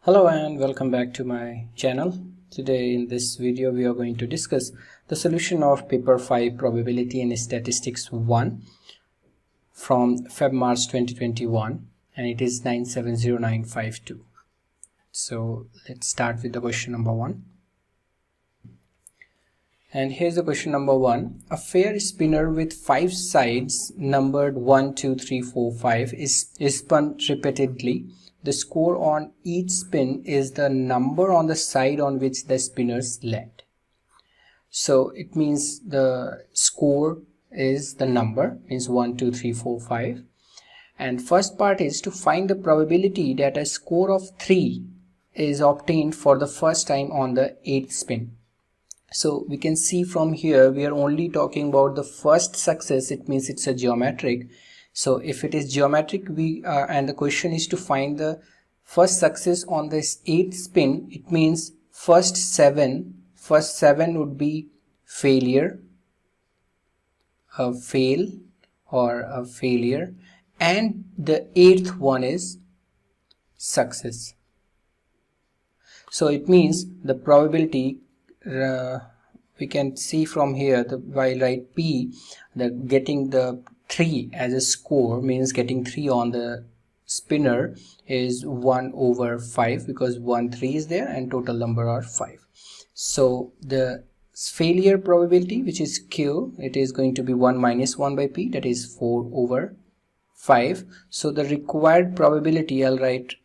Hello and welcome back to my channel. Today in this video we are going to discuss the solution of paper 5 probability and statistics 1 from Feb-March 2021, and it is 970952. So let's start with the question number 1. And here's the question number 1. A fair spinner with 5 sides numbered 1, 2, 3, 4, 5 is spun repeatedly. The score on each spin is the number on the side on which the spinners land. So it means the score is the number, means 1, 2, 3, 4, 5. And first part is to find the probability that a score of 3 is obtained for the first time on the 8th spin. So we can see from here we are only talking about the first success. It means it's a geometric. So if it is geometric, and the question is to find the first success on this 8th spin, it means first seven would be failure, a fail or a failure, and the 8th one is success. So it means the probability, we can see from here, while write P, that getting the 3 as a score means getting 3 on the spinner is 1 over 5, because 1 3 is there and total number are 5. So the failure probability, which is Q, it is going to be 1 minus 1 by P, that is 4 over 5. So the required probability, I'll write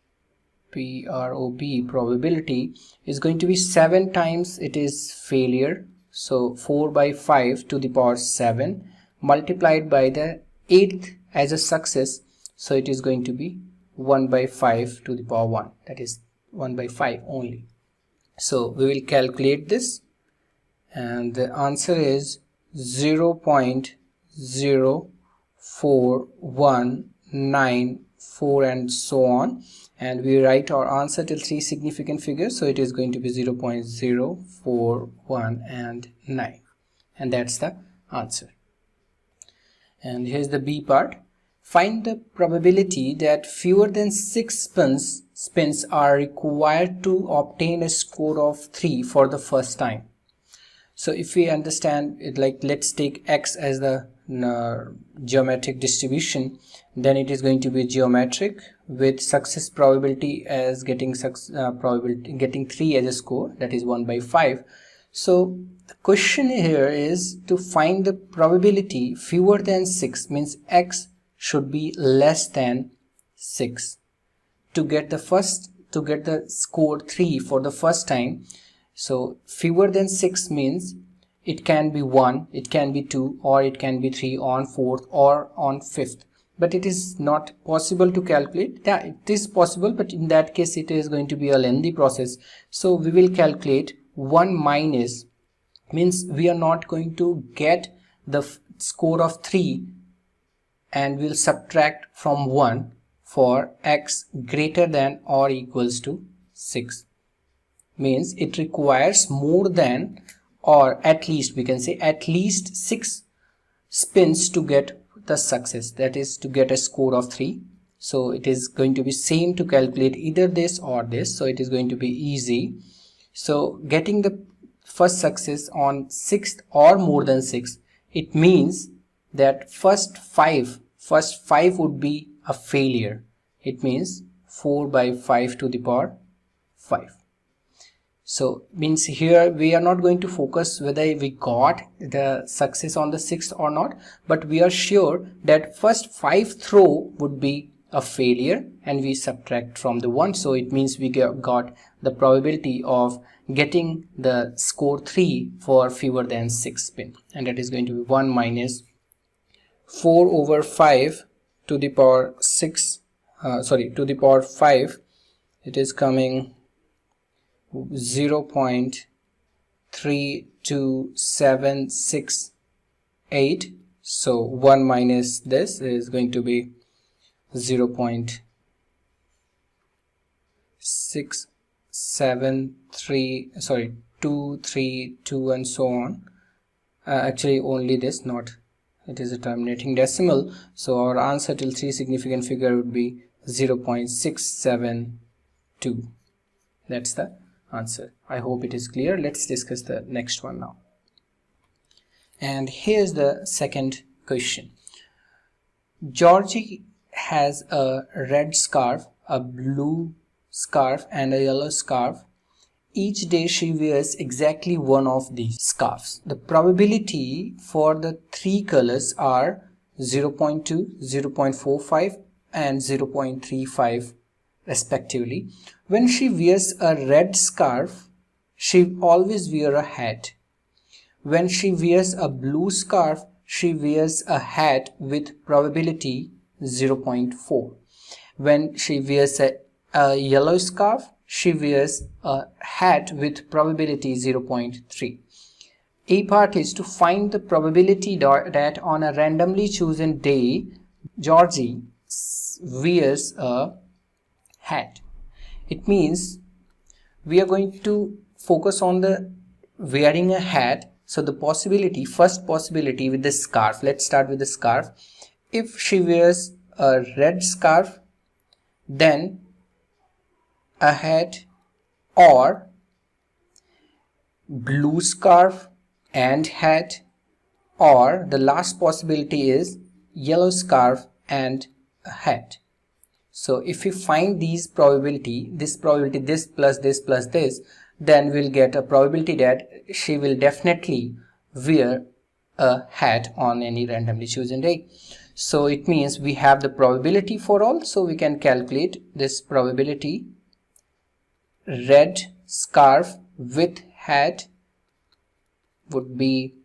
PROB, probability is going to be 7 times it is failure, so 4 by 5 to the power 7 multiplied by the 8th as a success, so it is going to be 1 by 5 to the power 1, that is 1 by 5 only. So we will calculate this, and the answer is 0.04194 and so on, and we write our answer till 3 significant figures, so it is going to be 0.041 and 9, and that's the answer. And here's the B part. Find the probability that fewer than 6 spins are required to obtain a score of 3 for the first time. So if we understand it, like let's take X as the geometric distribution, then it is going to be geometric with success probability as getting 3 as a score, that is 1 by 5. So the question here is to find the probability fewer than 6, means X should be less than 6 to get the score 3 for the first time. So fewer than 6 means it can be 1, it can be 2, or it can be 3 on 4th or on 5th. But it is not possible to calculate. Yeah, it is possible, but in that case it is going to be a lengthy process. So we will calculate 1 minus, means we are not going to get the score of 3, and we'll subtract from 1 for X greater than or equals to 6. Means it requires more than, or at least, we can say at least 6 spins to get the success, that is to get a score of 3. So it is going to be same to calculate either this or this, so it is going to be easy. So getting the first success on 6th or more than 6, it means that first 5 would be a failure. It means 4 by 5 to the power 5. So means here we are not going to focus whether we got the success on the 6th or not, but we are sure that first 5 throw would be a failure and we subtract from the 1. So it means we got the probability of getting the score 3 for fewer than 6 spin, and that is going to be 1 minus 4 over 5 to the power 6, to the power 5, it is coming 0.32768. so 1 minus this is going to be 232 and so on. Actually only this, not, it is a terminating decimal, so our answer till 3 significant figure would be 0.672. That's the answer. I hope it is clear. Let's discuss the next one now. And here's the second question. Georgie has a red scarf, a blue scarf, and a yellow scarf. Each day she wears exactly one of these scarves. The probability for the three colors are 0.2, 0.45 and 0.35 respectively. When she wears a red scarf, she always wears a hat. When she wears a blue scarf, she wears a hat with probability 0.4. When she wears a yellow scarf, she wears a hat with probability 0.3. A part is to find the probability that on a randomly chosen day, Georgie wears a hat. It means we are going to focus on the wearing a hat. So the possibility, first possibility with the scarf, let's start with the scarf. If she wears a red scarf, then a hat, or blue scarf and hat, or the last possibility is yellow scarf and a hat. So if we find these probability, this plus this, then we'll get a probability that she will definitely wear a hat on any randomly chosen day. So it means we have the probability for all, so we can calculate this probability. Red scarf with hat would be,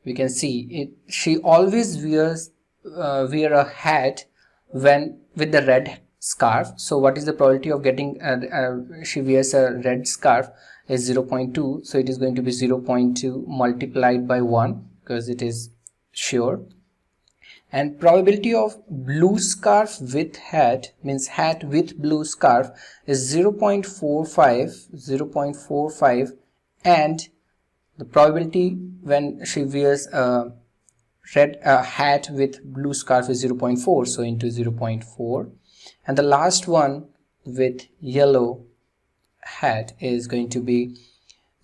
we can see it, she always wear a hat when with the red scarf. So what is the probability of getting she wears a red scarf is 0.2, so it is going to be 0.2 multiplied by 1 because it is sure. And probability of blue scarf with hat, means hat with blue scarf, is 0.45, and the probability when she wears a red hat with blue scarf is 0.4, so into 0.4. And the last one with yellow hat is going to be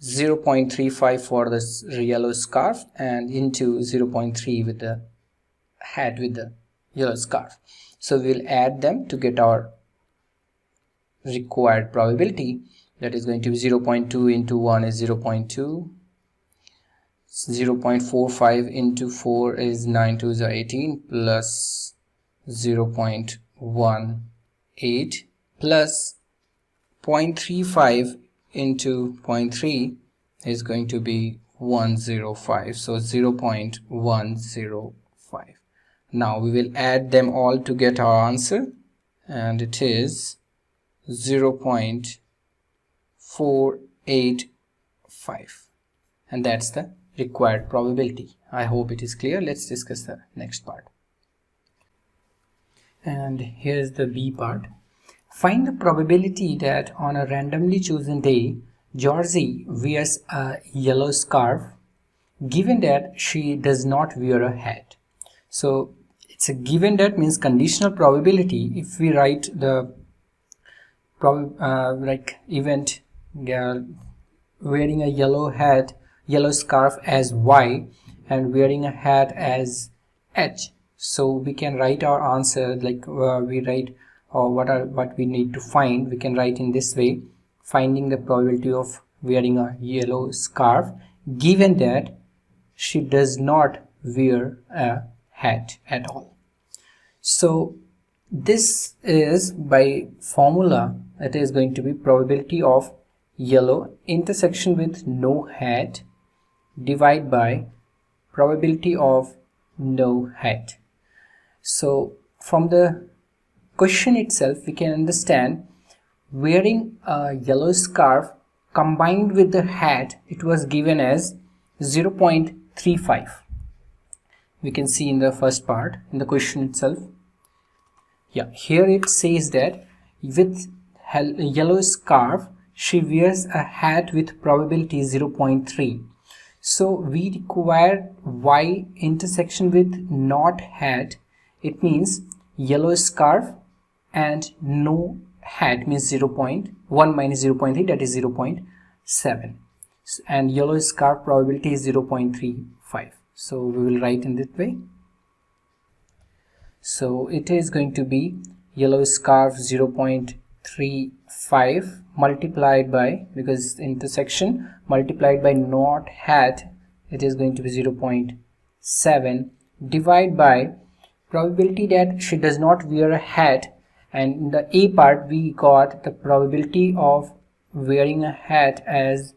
0.35 for the yellow scarf and into 0.3 with the hat with the yellow scarf. So we'll add them to get our required probability. That is going to be 0.2 into 1 is 0.2, 0.45 into 4 is 9 2s are 18, plus 0.18 plus 0.35 into 0.3 is going to be 105, so 0.105. Now we will add them all to get our answer, and it is 0.485, and that's the required probability. I hope it is clear. Let's discuss the next part. And here's the B part. Find the probability that on a randomly chosen day, Georgie wears a yellow scarf, given that she does not wear a hat. So it's a given that means conditional probability. If we write the like event wearing a yellow scarf as Y and wearing a hat as H, so we can write our answer like we write what we need to find. We can write in this way: finding the probability of wearing a yellow scarf given that she does not wear a hat at all. So this is by formula, it is going to be probability of yellow intersection with no hat divided by probability of no hat. So from the question itself we can understand wearing a yellow scarf combined with the hat, it was given as 0.35. We can see in the first part in the question itself. Yeah, here it says that with yellow scarf she wears a hat with probability 0.3. So we require Y intersection with not hat. It means yellow scarf and no hat means 0.1 minus 0.3, that is 0.7, and yellow scarf probability is 0.35. so we will write in this way. So it is going to be yellow scarf 0.35 multiplied by, because intersection, multiplied by not hat, it is going to be 0.7, divide by probability that she does not wear a hat, and in the A part we got the probability of wearing a hat as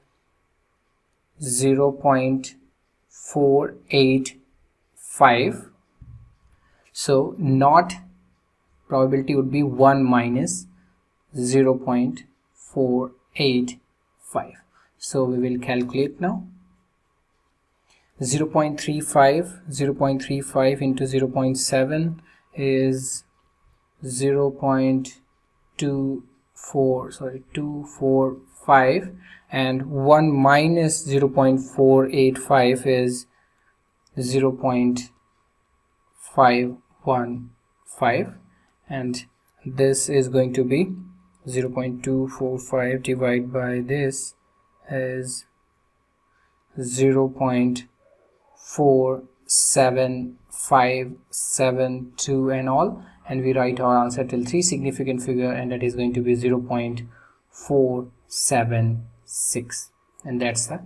0.485. so not probability would be 1 minus 0.485. so we will calculate now. 0.35 into 0.7 is 245, and 1 minus 0.485 is 0.515, and this is going to be 0.245 divided by this is 0.47572 and all, and we write our answer till 3 significant figure, and that is going to be 0.476, and that's the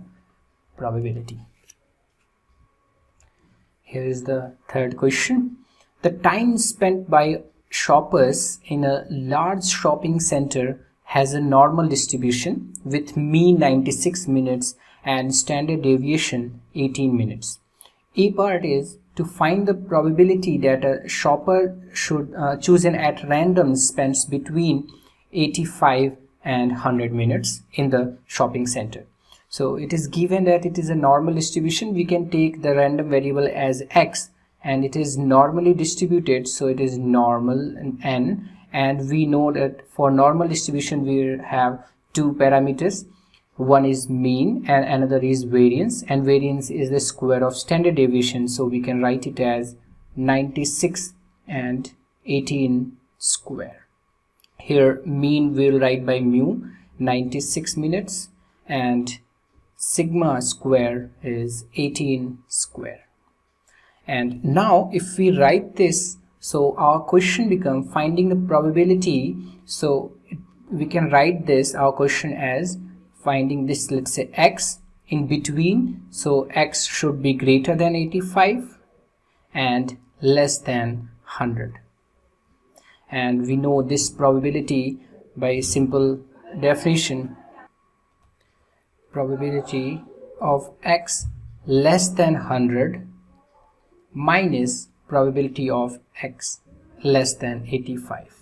probability. Here is the third question. The time spent by shoppers in a large shopping center has a normal distribution with mean 96 minutes and standard deviation 18 minutes. A part is to find the probability that a shopper should chosen at random spends between 85 and 100 minutes in the shopping center. So it is given that it is a normal distribution. We can take the random variable as x, and it is normally distributed, so it is normal n, and we know that for normal distribution we have two parameters. One is mean and another is variance, and variance is the square of standard deviation, so we can write it as 96 and 18 square. Here mean we will write by mu, 96 minutes, and sigma square is 18 square. And now if we write this, so our question becomes finding the probability. So we can write this, our question, as finding this, let's say x in between, so x should be greater than 85 and less than 100, and we know this probability by simple definition. Probability of x less than 100 minus probability of x less than 85.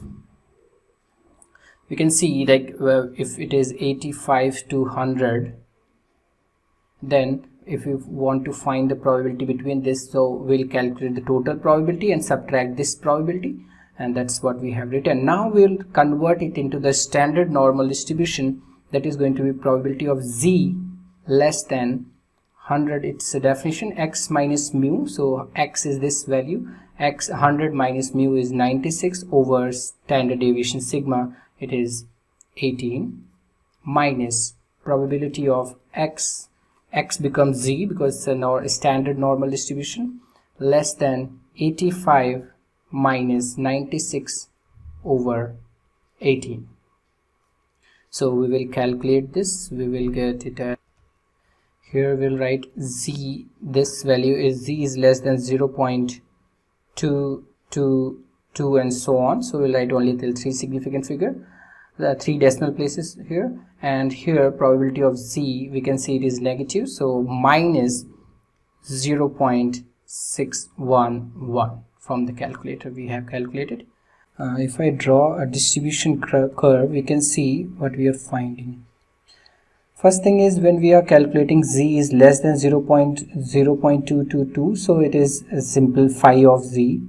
We can see, like, if it is 85 to 100, then if you want to find the probability between this, so we'll calculate the total probability and subtract this probability, and that's what we have written. Now we'll convert it into the standard normal distribution. That is going to be probability of z less than 100. It's a definition, x minus mu, so x is this value, x 100 minus mu is 96 over standard deviation sigma, it is 18, minus probability of x becomes z because it's a standard normal distribution, less than 85 minus 96 over 18. So we will calculate this, we will get it at, here we'll write z, this value is z is less than 0.222 and so on, so we'll write only till 3 significant figure, the 3 decimal places here, and here probability of z, we can see it is negative, so minus 0.611 from the calculator we have calculated. If I draw a distribution curve, we can see what we are finding. First thing is, when we are calculating z is less than 0.222, so it is a simple phi of z,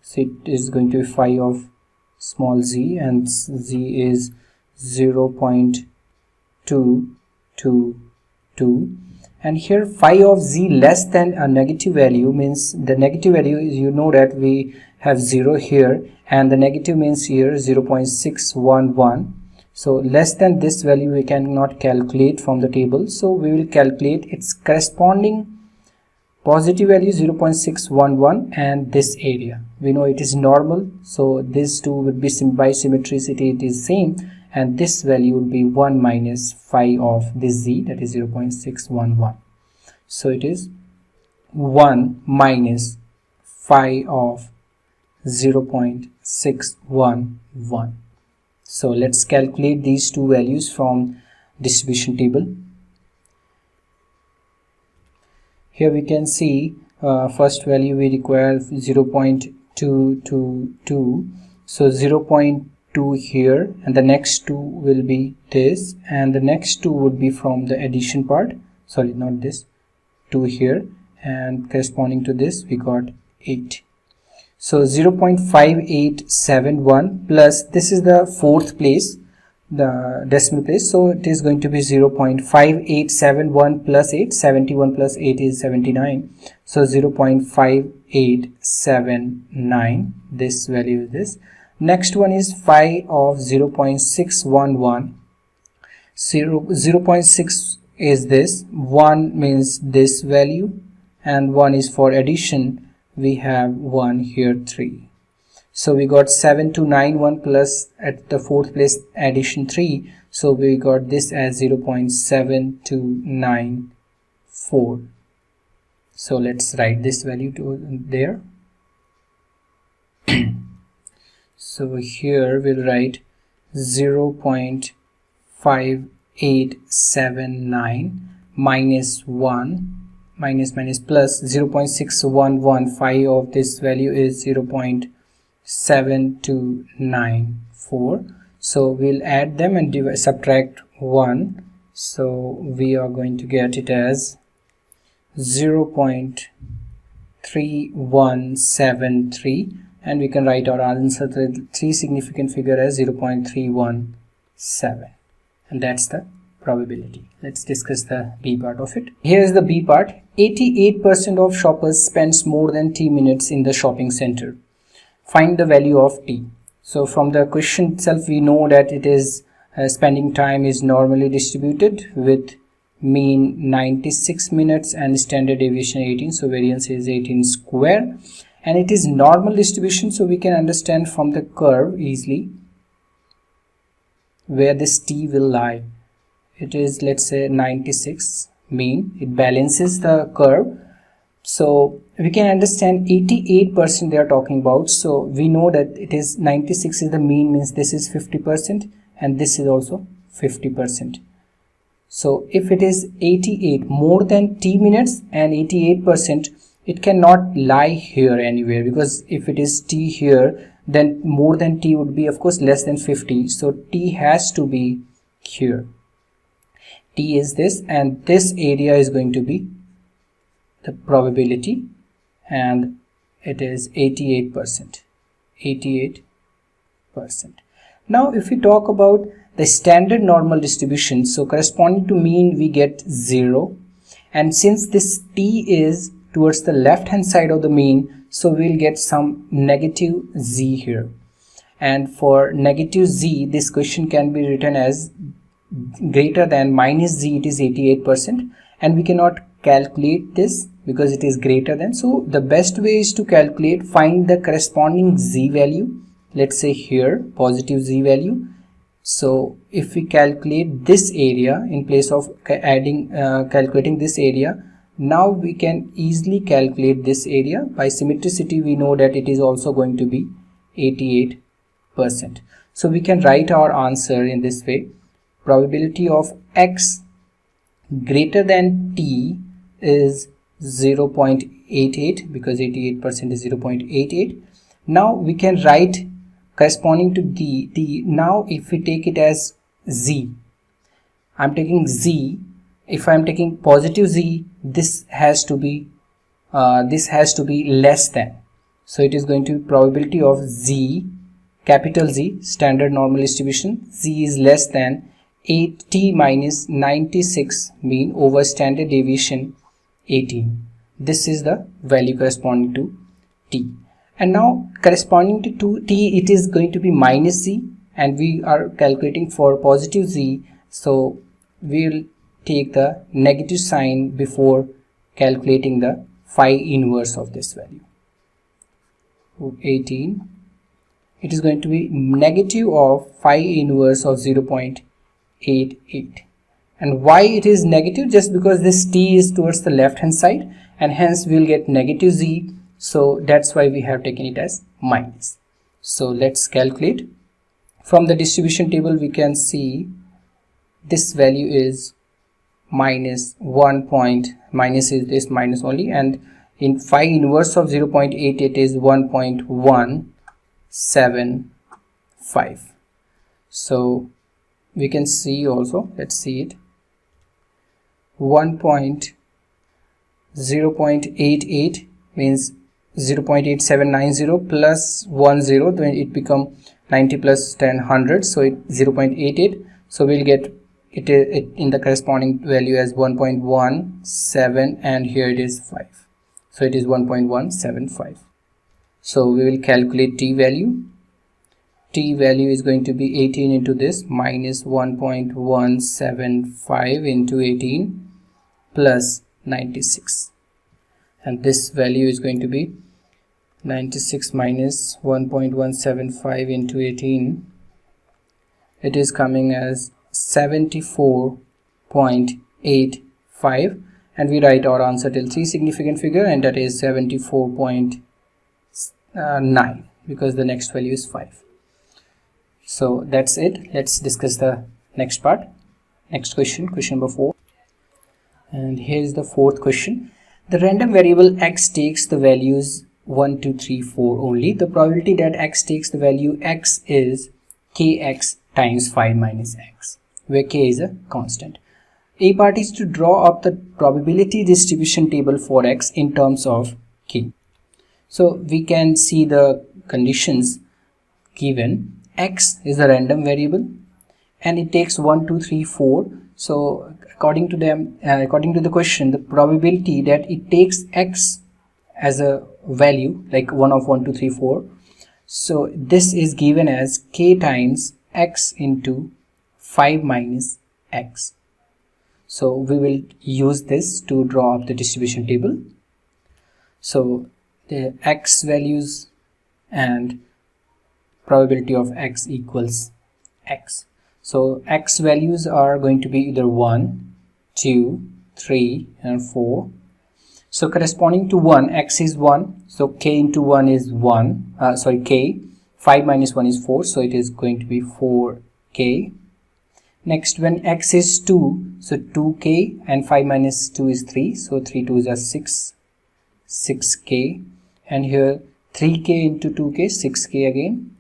so it is going to be phi of small z, and z is 0.222, And here phi of z less than a negative value means the negative value is, you know that we have 0 here, and the negative means here 0.611. so less than this value we cannot calculate from the table, so we will calculate its corresponding positive value 0.611 and this area. We know it is normal, so these two would be by symmetricity it is same, and this value would be 1 minus phi of this z, that is 0.611. so it is 1 minus phi of 0.611. so let's calculate these two values from distribution table. Here we can see first value we require 0.222, so 0.2 here, and the next two will be this, and the next two would be from the addition part, sorry not this, 2 here, and corresponding to this we got 8. so 0.5871 plus this is the fourth place, the decimal place, so it is going to be 0.5871 plus 8, 71 plus 8 is 79, so 0.5879, this value is this. Next one is phi of 0.611. 0.6 is this, 1 means this value, and 1 is for addition, we have 1 here 3. So we got 7291 plus at the fourth place addition 3, so we got this as 0.7294. so let's write this value to there. So here we'll write 0.5879 minus 1 minus plus 0.611, phi of this value is 0.7294. so we'll add them and subtract 1, so we are going to get it as 0.3173, and we can write our answer, the 3 significant figure, as 0.317, and that's the probability. Let's discuss the B part of it. Here is the B part. 88% of shoppers spends more than T minutes in the shopping center. Find the value of T. So from the question itself we know that it is spending time is normally distributed with mean 96 minutes and standard deviation 18, so variance is 18 square, and it is normal distribution, so we can understand from the curve easily where this T will lie. It is, let's say, 96 mean, it balances the curve, so we can understand 88% they are talking about, so we know that it is 96 is the mean, means this is 50% and this is also 50%. So if it is 88 more than T minutes and 88%, it cannot lie here anywhere, because if it is T here, then more than T would be of course less than 50, so T has to be here. T is this, and this area is going to be the probability, and it is 88%. 88%. Now if we talk about the standard normal distribution, so corresponding to mean we get 0, and since this T is towards the left hand side of the mean, so we'll get some negative z here, and for negative z this question can be written as greater than minus z, it is 88%, and we cannot calculate this because it is greater than, so the best way is to calculate, find the corresponding z value, let's say here positive z value. So if we calculate this area in place of calculating this area, now we can easily calculate this area. By symmetricity we know that it is also going to be 88%. So we can write our answer in this way: probability of x greater than t is 0.88, because 88% is 0.88. Now we can write corresponding to d. Now if we take it as z, I'm taking z. If I'm taking positive z, this has to be less than. So it is going to be probability of z, capital Z, standard normal distribution, z is less than t minus 96 mean over standard deviation 18. This is the value corresponding to t. And now corresponding to t, it is going to be minus z, and we are calculating for positive z, so we will take the negative sign before calculating the phi inverse of this value. 18, it is going to be negative of phi inverse of 0.88. And why it is negative? Just because this t is towards the left hand side, and hence we will get negative z, so that's why we have taken it as minus. So let's calculate. From the distribution table we can see this value is minus 1 point, minus is this minus only, and in phi inverse of 0.88 is 1.175. so we can see also, let's see it, 0.88 means 0.8790 plus 10, then it become 90 plus 10 100, so it 0.88, so we'll get it in the corresponding value as 1.17, and here it is 5, so it is 1.175. so we will calculate t value. T value is going to be 18 into this minus 1.175 into 18 plus 96, and this value is going to be 96 minus 1.175 into 18, it is coming as 74.85, and we write our answer till 3 significant figure, and that is 74.9 because the next value is 5. So that's it. Let's discuss the next part. Next question, question number 4. And here's the fourth question. The random variable x takes the values 1, 2, 3, 4 only. The probability that x takes the value x is kx times 5 minus x, where k is a constant. A part is to draw up the probability distribution table for x in terms of k. So we can see the conditions given. X is a random variable and it takes 1, 2, 3, 4. So according to the question, the probability that it takes x as a value like 1 of 1, 2, 3, 4. So this is given as k times x into 5 minus x. So we will use this to draw up the distribution table. So the x values and probability of x equals x. So x values are going to be either 1, 2, 3 and 4. So corresponding to 1, x is 1, so k into 1 is 1, k, 5 minus 1 is 4, so it is going to be 4k. Next, when x is 2, so 2k, and 5 minus 2 is 3, so 3 2s are 6k, and here 3k into 2k, 6k again.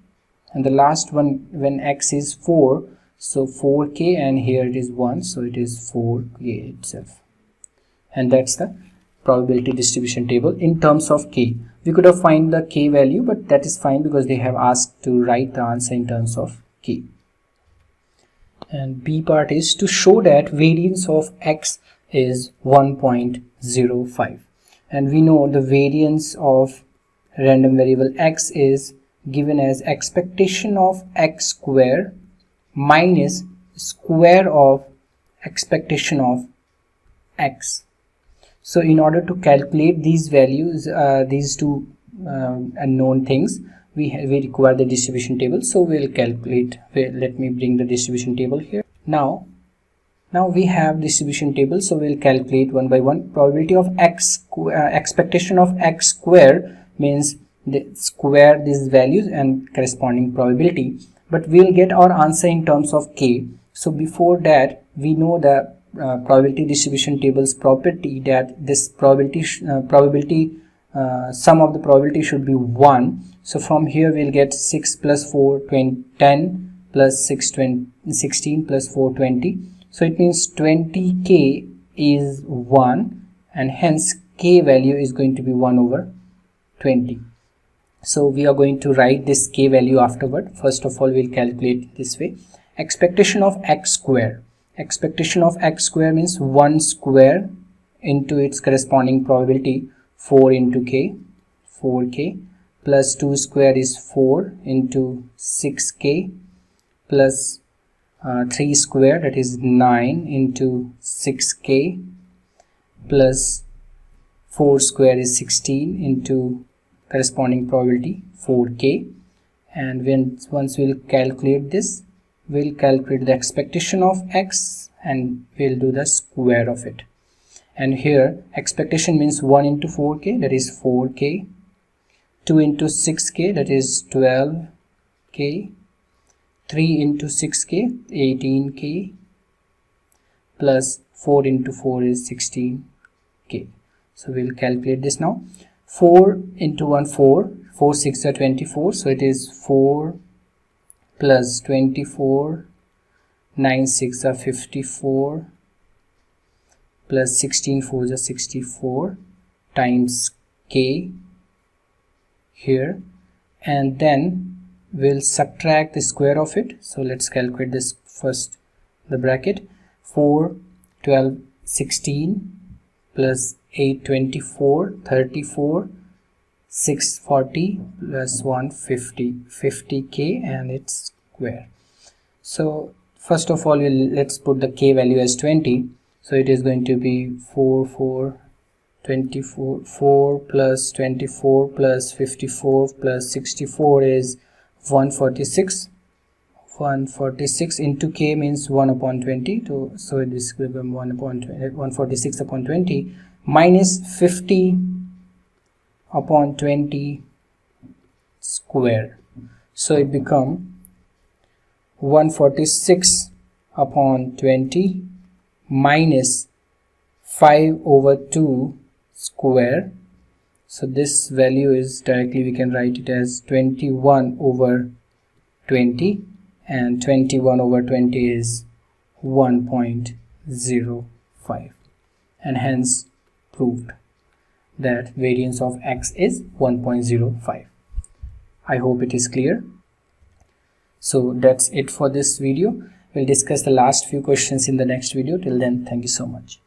And the last one, when x is 4, so 4k, and here it is 1, so it is 4k itself. And that's the probability distribution table in terms of k. We could have find the k value, but that is fine because they have asked to write the answer in terms of k. And B part is to show that variance of x is 1.05. And we know the variance of random variable x is given as expectation of x square minus square of expectation of x. So in order to calculate these values, these two unknown things, we require the distribution table. So we'll calculate. Let me bring the distribution table here. Now we have distribution table, so we'll calculate one by one. Probability of x expectation of x square means the square these values and corresponding probability, but we'll get our answer in terms of k. So before that, we know the probability distribution table's property that this probability sum of the probability should be 1. So from here we'll get 6 plus 4 10 plus 6 16 plus 4 20. So it means 20k is 1, and hence k value is going to be 1 over 20. So we are going to write this k value afterward. First of all, we'll calculate this way. expectation of x square. Expectation of x square means 1 square into its corresponding probability, 4 into k, 4k, plus 2 square is 4 into 6k, plus 3 square, that is 9 into 6k, plus 4 square is 16 into corresponding probability 4k. And once we'll calculate this, we'll calculate the expectation of x and we'll do the square of it. And here expectation means 1 into 4k, that is 4k, 2 into 6k, that is 12k, 3 into 6k, 18k, plus 4 into 4 is 16k. So we'll calculate this now. 4 into 1, 4, 4 6 are 24, so it is 4 plus 24, 9 6 are 54, plus 16 4 is 64 times k here, and then we'll subtract the square of it. So let's calculate this first, the bracket. 4 12 16 plus 8 24 34 640 plus 150 50k and its square. So first of all, let's put the k value as 20. So it is going to be 4 plus 24 plus 54 plus 64 is 146. 146 into k means 1 upon 20, so this will become 146 upon 20 minus 50 upon 20 square. So it become 146 upon 20 minus 5 over 2 square. So this value is directly, we can write it as 21 over 20, and 21 over 20 is 1.05, and hence proved that variance of x is 1.05. I hope it is clear. So that's it for this video. We'll discuss the last few questions in the next video. Till then, thank you so much.